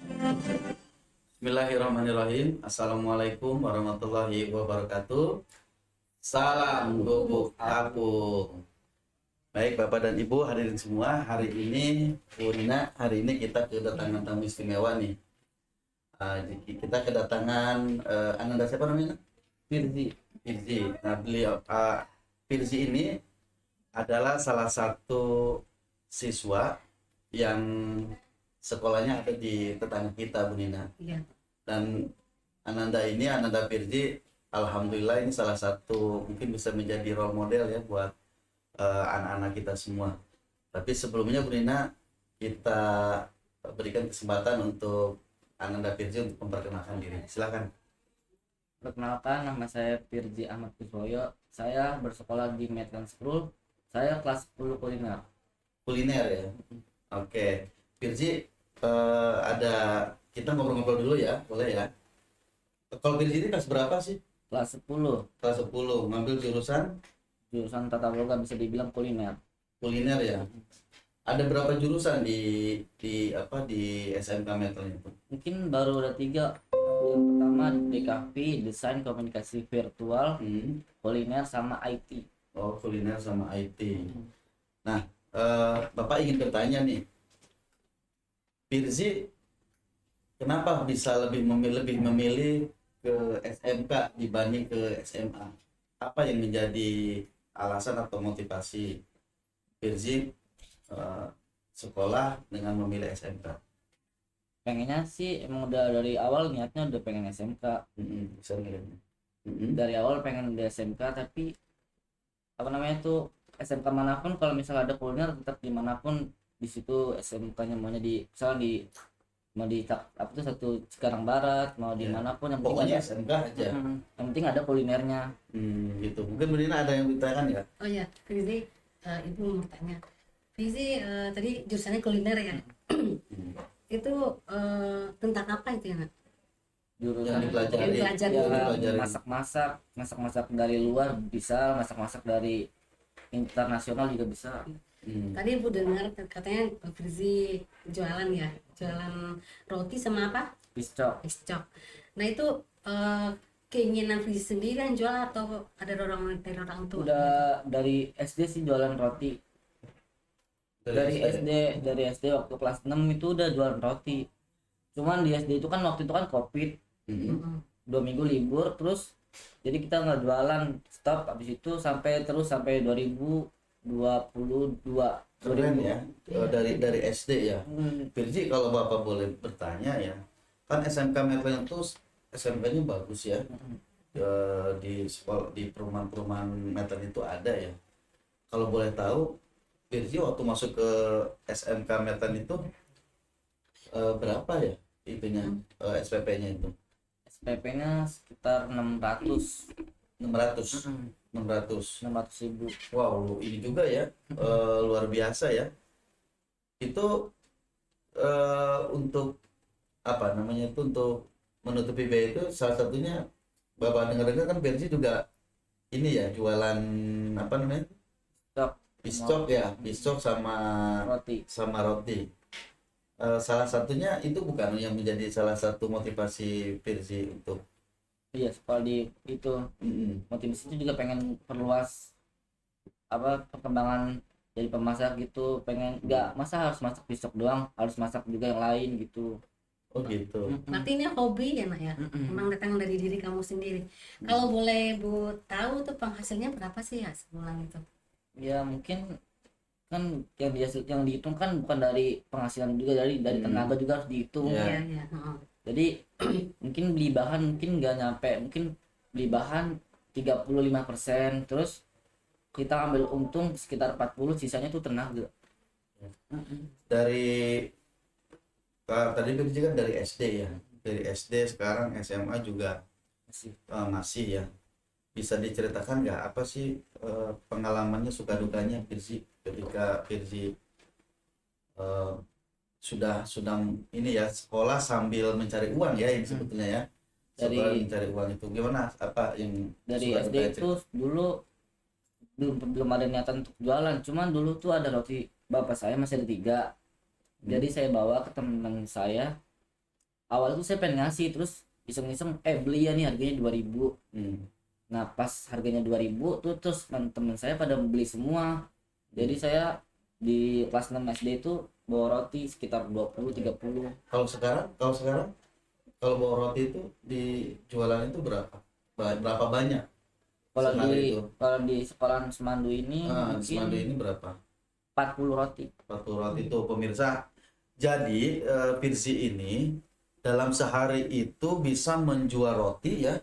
Bismillahirrahmanirrahim. Assalamualaikum warahmatullahi wabarakatuh. Salam gubuk apung. Baik Bapak dan Ibu hadirin semua, hari ini Bu Nina, hari ini kita kedatangan tamu istimewa nih. Kita kedatangan Ananda siapa namanya? Firzi. Firzi. Nah beliau Firzi ini adalah salah satu siswa yang sekolahnya ada di tetangga kita Bu Nina. Iya. Dan Ananda Firzi, alhamdulillah ini salah satu mungkin bisa menjadi role model ya buat anak-anak kita semua. Tapi sebelumnya Bu Nina, kita berikan kesempatan untuk Ananda Firzi untuk memperkenalkan diri. Silakan. Perkenalkan, nama saya Firzi Ahmad Kuswoyo. Saya bersekolah di Medland School. Saya kelas 10 kuliner. Kuliner ya. Oke. Firzi, ada kita ngobrol-ngobrol dulu ya, boleh ya? Kalau Firzi ini kelas berapa sih? Kelas 10, Kelas 10, ngambil jurusan jurusan tata boga, bisa dibilang kuliner. kuliner ya. Ada berapa jurusan di SMK Metal itu? Mungkin baru ada 3. Yang pertama DKV, Desain Komunikasi Virtual, kuliner sama IT. Oh, kuliner sama IT. Nah, Bapak ingin bertanya nih, Firzi kenapa bisa lebih memilih ke SMK dibanding ke SMA? Apa yang menjadi alasan atau motivasi Firzi sekolah dengan memilih SMK? Pengennya sih emang udah dari awal niatnya udah pengen SMK. Bisa milihnya. Dari awal pengen di SMK, tapi apa namanya tuh, SMK manapun kalau misalnya ada kuliner tetap dimanapun di situ SMK-nya, maunya di misalnya di mau di apa tuh satu Cikarang Barat, mau Ya. dimanapun yang penting Pokoknya ada, SMK aja. yang penting ada kulinernya. Gitu. Mungkin Bu Nina ada yang ditanyakan ya? Oh ya, Fizi, Ibu mau bertanya. Fizi tadi jurusannya kuliner ya. Itu tentang apa itu ya, Nak? Jurusan Yang dipelajari. Yang dipelajari. ya, Dipelajari. masak-masak dari luar bisa, masak-masak dari internasional juga bisa. Tadi Ibu dengar katanya Fizi jualan ya, jualan roti sama apa? Piscok. Piscok. Nah itu keinginan Fizi sendiri yang jual atau ada orang dari orang tua? Udah dari SD sih jualan roti. Dari SD waktu kelas 6 itu udah jualan roti. Cuman di SD itu kan waktu itu kan COVID. 2 minggu libur, terus jadi kita nggak jualan, stop. Habis itu sampai 2022. Keren ya. Dari SD ya. Firzi, kalau Bapak boleh bertanya ya, kan SMK Medan itu SMK-nya bagus ya. Di sekolah, di perumahan-perumahan Medan itu ada ya. Kalau boleh tahu, Firzi waktu masuk ke SMK Medan itu berapa ya itunya, SPP-nya itu? SPP-nya sekitar 600. 600. 600.000. Wow, ini juga ya, luar biasa ya. Itu untuk apa namanya itu, untuk menutupi biaya itu salah satunya Bapak dengar-dengar kan Firzi juga ini ya, jualan apa namanya? Stop. Piscok ya, piscok sama Roti. roti. Salah satunya itu bukan yang menjadi salah satu motivasi Firzi untuk Iya, sekolah di itu. Motivasi itu juga pengen perluas apa perkembangan jadi pemasak gitu, pengen nggak masa harus masak piscok doang, harus masak juga yang lain gitu. oh gitu. Berarti ini hobi ya, Nak ya? Memang datang dari diri kamu sendiri. Kalau boleh Bu tahu tuh penghasilnya berapa sih ya sebulan itu? Ya mungkin kan yang dihitung kan bukan dari penghasilan, juga dari tenaga juga harus dihitung. Iya. Iya, iya. Heeh. Jadi mungkin beli bahan mungkin nggak nyampe, mungkin beli bahan 35%, terus kita ambil untung sekitar 40, sisanya tuh tenaga. Dari tadi Firzi kan dari SD ya, dari SD sekarang SMA juga masih ya. Bisa diceritakan nggak apa sih pengalamannya, suka dukanya Firzi ketika Firzi sudah ini ya, sekolah sambil mencari uang ya, ini sebetulnya ya, sekolah mencari uang itu gimana, apa yang dari suka SD dukanya itu dulu belum ada niatan untuk jualan, cuman dulu tuh ada roti bapak saya masih ada 3, jadi saya bawa ke teman saya awal itu saya pengen ngasih, terus iseng-iseng beli ya nih harganya 2.000. Nah pas harganya 2.000 tuh, terus teman-teman saya pada beli semua. Jadi saya di kelas 6 SD itu bawa roti sekitar 20-30. Kalau bawa roti itu di jualan itu berapa? Berapa banyak? Kalau Sehari di itu. kalau di sekolah Semandu ini Di Semando mungkin ini berapa? 40 roti. 40 roti itu pemirsa. Jadi Virzi ini dalam sehari itu bisa menjual roti ya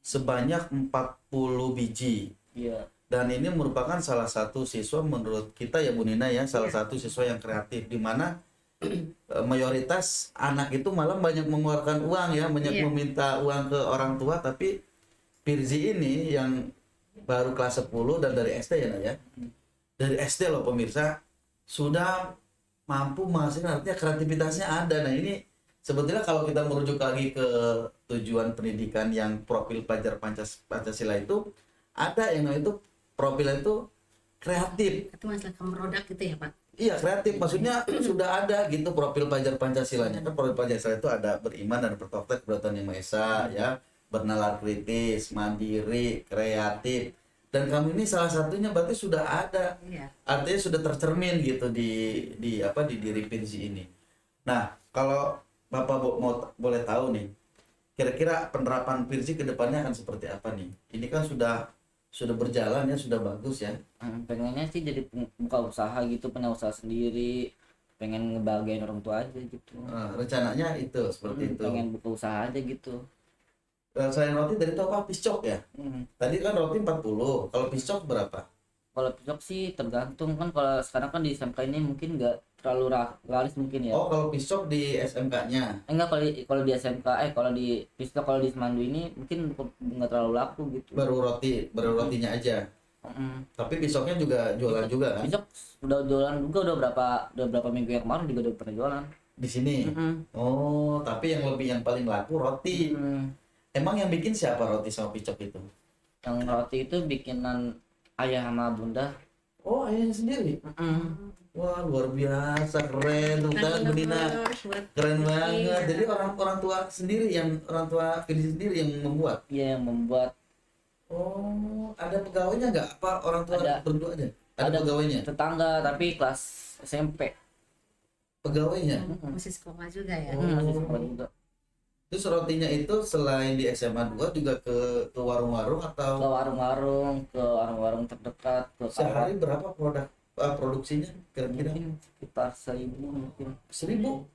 sebanyak 40 biji. Iya. Dan ini merupakan salah satu siswa menurut kita ya Bu Nina ya, salah satu siswa yang kreatif di mana mayoritas anak itu malah banyak mengeluarkan uang ya, banyak meminta uang ke orang tua, tapi Virzi ini yang baru kelas 10 dan dari SD ya Nak, ya. Dari SD loh pemirsa sudah mampu menghasilkan, artinya kreativitasnya ada. Nah ini sebetulnya kalau kita merujuk lagi ke tujuan pendidikan yang profil pelajar Pancasila itu ada yang namanya itu profil itu kreatif. Itu masalah produk gitu ya Pak. Iya kreatif, maksudnya sudah ada gitu profil pelajar Pancasilanya. Kan profil Pancasila itu ada beriman dan bertakwa kepada Tuhan Yang Maha Esa ya, bernalar kritis, mandiri, kreatif. Dan kamu ini salah satunya berarti sudah ada. Iya. Artinya sudah tercermin gitu di diri Virzi ini. Nah, kalau Bapak boleh tahu nih, kira-kira penerapan Virzi ke depannya akan seperti apa nih? Ini kan sudah berjalan ya, sudah bagus ya. Pengennya sih jadi buka usaha gitu, punya usaha sendiri, pengen ngebahagiain orang tua aja gitu. Rencananya itu seperti itu. Pengen buka usaha aja gitu. Selain roti tadi itu apa? Piscok ya? Tadi kan roti 40, kalau piscok berapa? Kalau piscok sih tergantung kan, kalau sekarang kan di SMK ini mungkin nggak terlalu laris mungkin ya. Oh, kalau piscok di SMK-nya. Enggak, kalau di SMK kalau di piscok, kalau di Semandu ini mungkin nggak terlalu laku gitu. Baru rotinya aja. Tapi pisoknya juga jualan juga kan? Piscok udah jualan juga, udah berapa minggu yang kemarin juga udah pernah jualan Di sini. Oh, tapi yang paling laku roti. Emang yang bikin siapa roti sama piscok itu? Yang roti itu bikinan ayah sama bunda. Oh, ayahnya sendiri. Wah, luar biasa, keren tuh kan Bu Nina. Keren banget. Jadi orang tua Virzi sendiri yang membuat. Iya, yang membuat. Oh, ada pegawainya nggak? Apa orang tua Ada. berdua aja? Ada pegawainya? Tetangga tapi kelas SMP. Pegawainya? Masih sekolah juga ya. Masih sekolah juga. Terus rotinya itu selain di SMA 2 juga ke warung-warung Ke atau warung-warung terdekat, ke sehari berapa produksinya kira-kira? mungkin sekitar 1.000 mungkin. 1.000?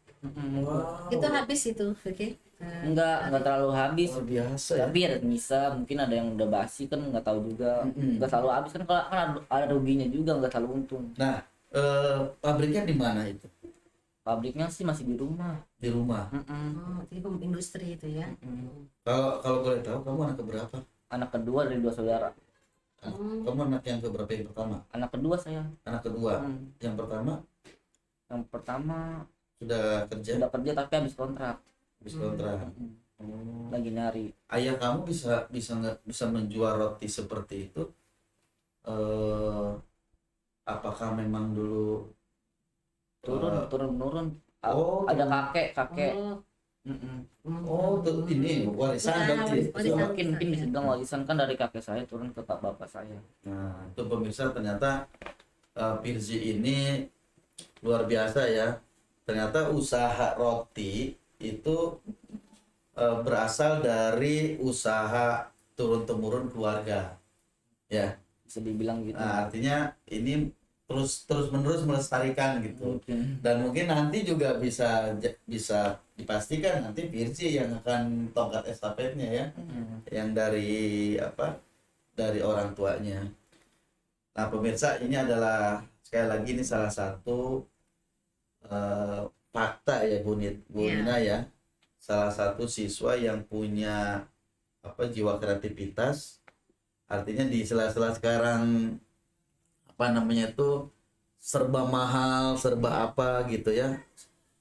Wow. Itu habis itu, Vicky. Enggak terlalu habis. Luar biasa ya. Tapi ada bisa, mungkin ada yang udah basi kan, nggak tahu juga. Nggak selalu habis kan, kalau kan ada ruginya juga, nggak selalu untung. Nah, pabriknya di mana itu? Pabriknya sih masih di rumah. Di rumah. Oh, jadi industri itu ya. Kalau boleh tahu kamu anak keberapa? Anak kedua dari 2 saudara. Kamu anak yang keberapa yang pertama? Anak kedua saya. Anak kedua. Yang pertama sudah kerja tapi habis kontrak. habis kontrak. Lagi nyari. Ayah kamu bisa menjual roti seperti itu? Apakah memang dulu turun Oh, ada kakek. tuh ini warisan berarti. Mungkin bisa bilang warisan kan, dari kakek saya turun ke bapak saya. Nah, itu pemirsa, ternyata Virzi ini luar biasa ya. Ternyata usaha roti itu berasal dari usaha turun-temurun keluarga. Ya. Bisa dibilang gitu. Nah, artinya ini terus menerus melestarikan gitu. Mungkin. Dan mungkin nanti juga bisa dipastikan nanti Virzi yang akan tongkat estafetnya ya. Yang dari orang tuanya. Nah, pemirsa, ini adalah sekali lagi ini salah satu fakta ya Bu Nina ya. Salah satu siswa yang punya jiwa kreativitas. Artinya di sela-sela sekarang serba mahal, serba apa gitu ya,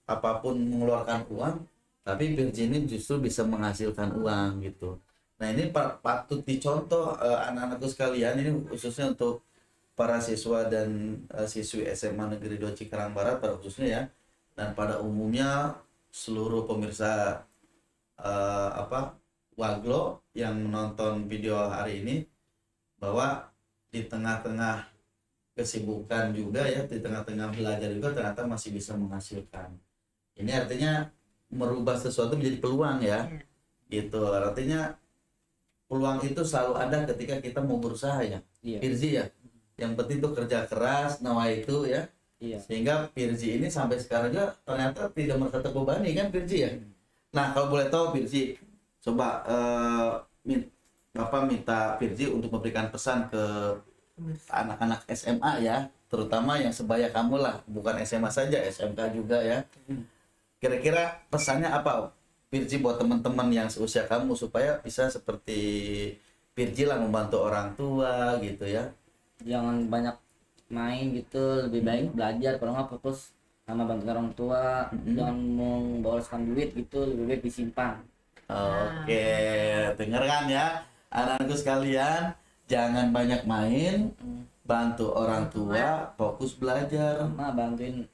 apapun mengeluarkan uang, tapi Virzi ini justru bisa menghasilkan uang gitu. Nah ini patut dicontoh anak-anakku sekalian, ini khususnya untuk para siswa dan siswi SMA Negeri 2 Cikarang Barat pada khususnya ya, dan pada umumnya seluruh pemirsa Waglo yang menonton video hari ini, bahwa di tengah-tengah kesibukan juga ya, di tengah-tengah belajar juga ternyata masih bisa menghasilkan. Ini artinya merubah sesuatu menjadi peluang ya. Gitu. Artinya peluang itu selalu ada ketika kita mau berusaha ya. Iya. Firzi ya. Yang penting tuh kerja keras, nawa itu ya. Iya. Sehingga Firzi ini sampai sekarang juga ternyata tidak merasa terbebani kan Firzi ya. Nah, kalau boleh tahu Firzi, coba Bapak minta Firzi untuk memberikan pesan ke anak-anak SMA ya, terutama yang sebaya kamu lah, bukan SMA saja, SMK juga ya. Kira-kira pesannya apa Firzi buat teman-teman yang seusia kamu supaya bisa seperti Firzi lah, membantu orang tua gitu ya? Jangan banyak main gitu, lebih baik belajar, kalau nggak fokus sama bantu orang tua. Jangan memboroskan duit gitu, lebih baik disimpan. Oke, denger kan ya anak-anakku sekalian, jangan banyak main, bantu orang tua, fokus belajar. Sama bantuin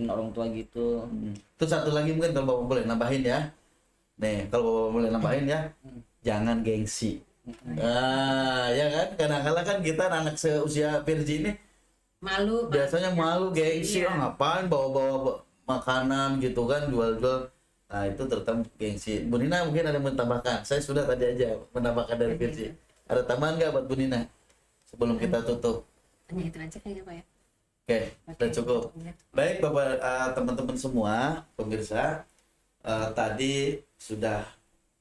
orang tua gitu. Terus satu lagi mungkin kalau Bapak boleh nambahin ya. Nih, kalau Bapak boleh nambahin ya, jangan gengsi. Ya kan, kadang-kadang kan kita anak seusia Firzi ini Malu, Pak. biasanya malu, gengsi, Iya. ngapain bawa-bawa makanan gitu kan, jual-jual. Nah itu terutama gengsi. Bu Nina mungkin ada yang menambahkan. Saya sudah tadi aja menambahkan dari Firzi. Ada tambahan nggak buat Bu Nina sebelum kita tutup? Hanya itu aja kayaknya, Pak ya. Oke, sudah Oke, cukup. ya. Baik Bapak, teman-teman semua pemirsa, tadi sudah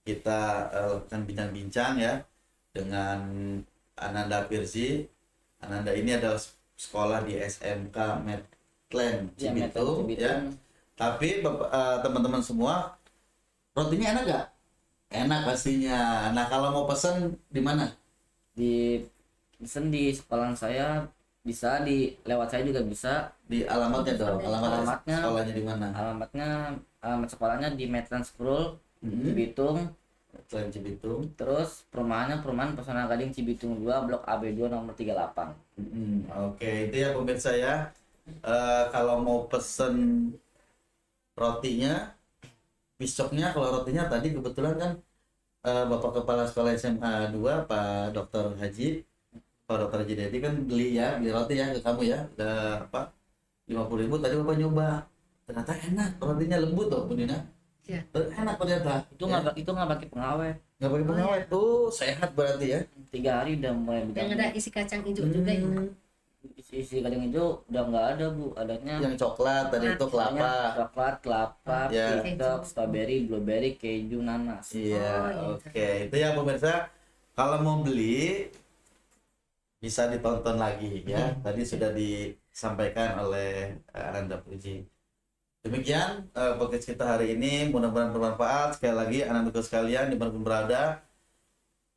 kita lakukan bincang-bincang ya dengan Ananda Firzi. Ananda ini adalah sekolah di SMK Medland Ya, Cibitung ya. Tapi teman-teman semua, rotinya enak gak? Enak pastinya. Nah kalau mau pesan di mana? Pesen di sekolah saya, bisa lewat saya juga bisa. Di alamatnya dong. Alamatnya. Sekolahnya di mana? Alamat sekolahnya di Medland School Cibitung. Medland Cibitung. Terus perumahan Pesona Gading Cibitung 2, Blok AB2 nomor 38. Oke, itu ya pemirsa ya. Kalau mau pesen rotinya, pisoknya, kalau rotinya tadi kebetulan kan Bapak Kepala Sekolah SMA 2 Pak Dr. Haji Dedi kan beli roti ya ke kamu ya, udah 50.000 tadi Bapak nyoba, ternyata enak, rotinya lembut tuh Bu Nina. Iya. Enak ternyata. Itu nggak pakai pengawet. Nggak pakai pengawet tuh, sehat berarti ya. 3 hari udah mulai Yang berjamur. ada isi kacang hijau juga ya. Isi kacang hijau udah nggak ada Bu, adanya Yang coklat tadi itu kelapa. coklat, kelapa, Ya. pitok, strawberry, blueberry, keju, nanas. Iya, Oh, oke. Itu ya pemirsa. Kalau mau beli bisa ditonton lagi ya. Tadi sudah disampaikan oleh Ananda Puji. Demikian podcast kita hari ini. Mudah-mudahan bermanfaat. Sekali lagi anak-anakku sekalian dimanapun berada,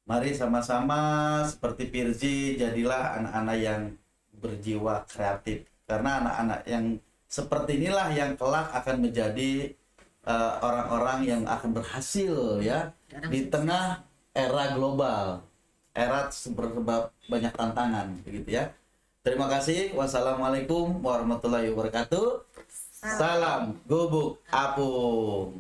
mari sama-sama seperti Firzi jadilah anak-anak yang berjiwa kreatif. Karena anak-anak yang seperti inilah yang kelak akan menjadi orang-orang yang akan berhasil ya di tengah era global, era serba banyak tantangan begitu ya. Terima kasih. Wassalamualaikum warahmatullahi wabarakatuh. Salam gubuk apung.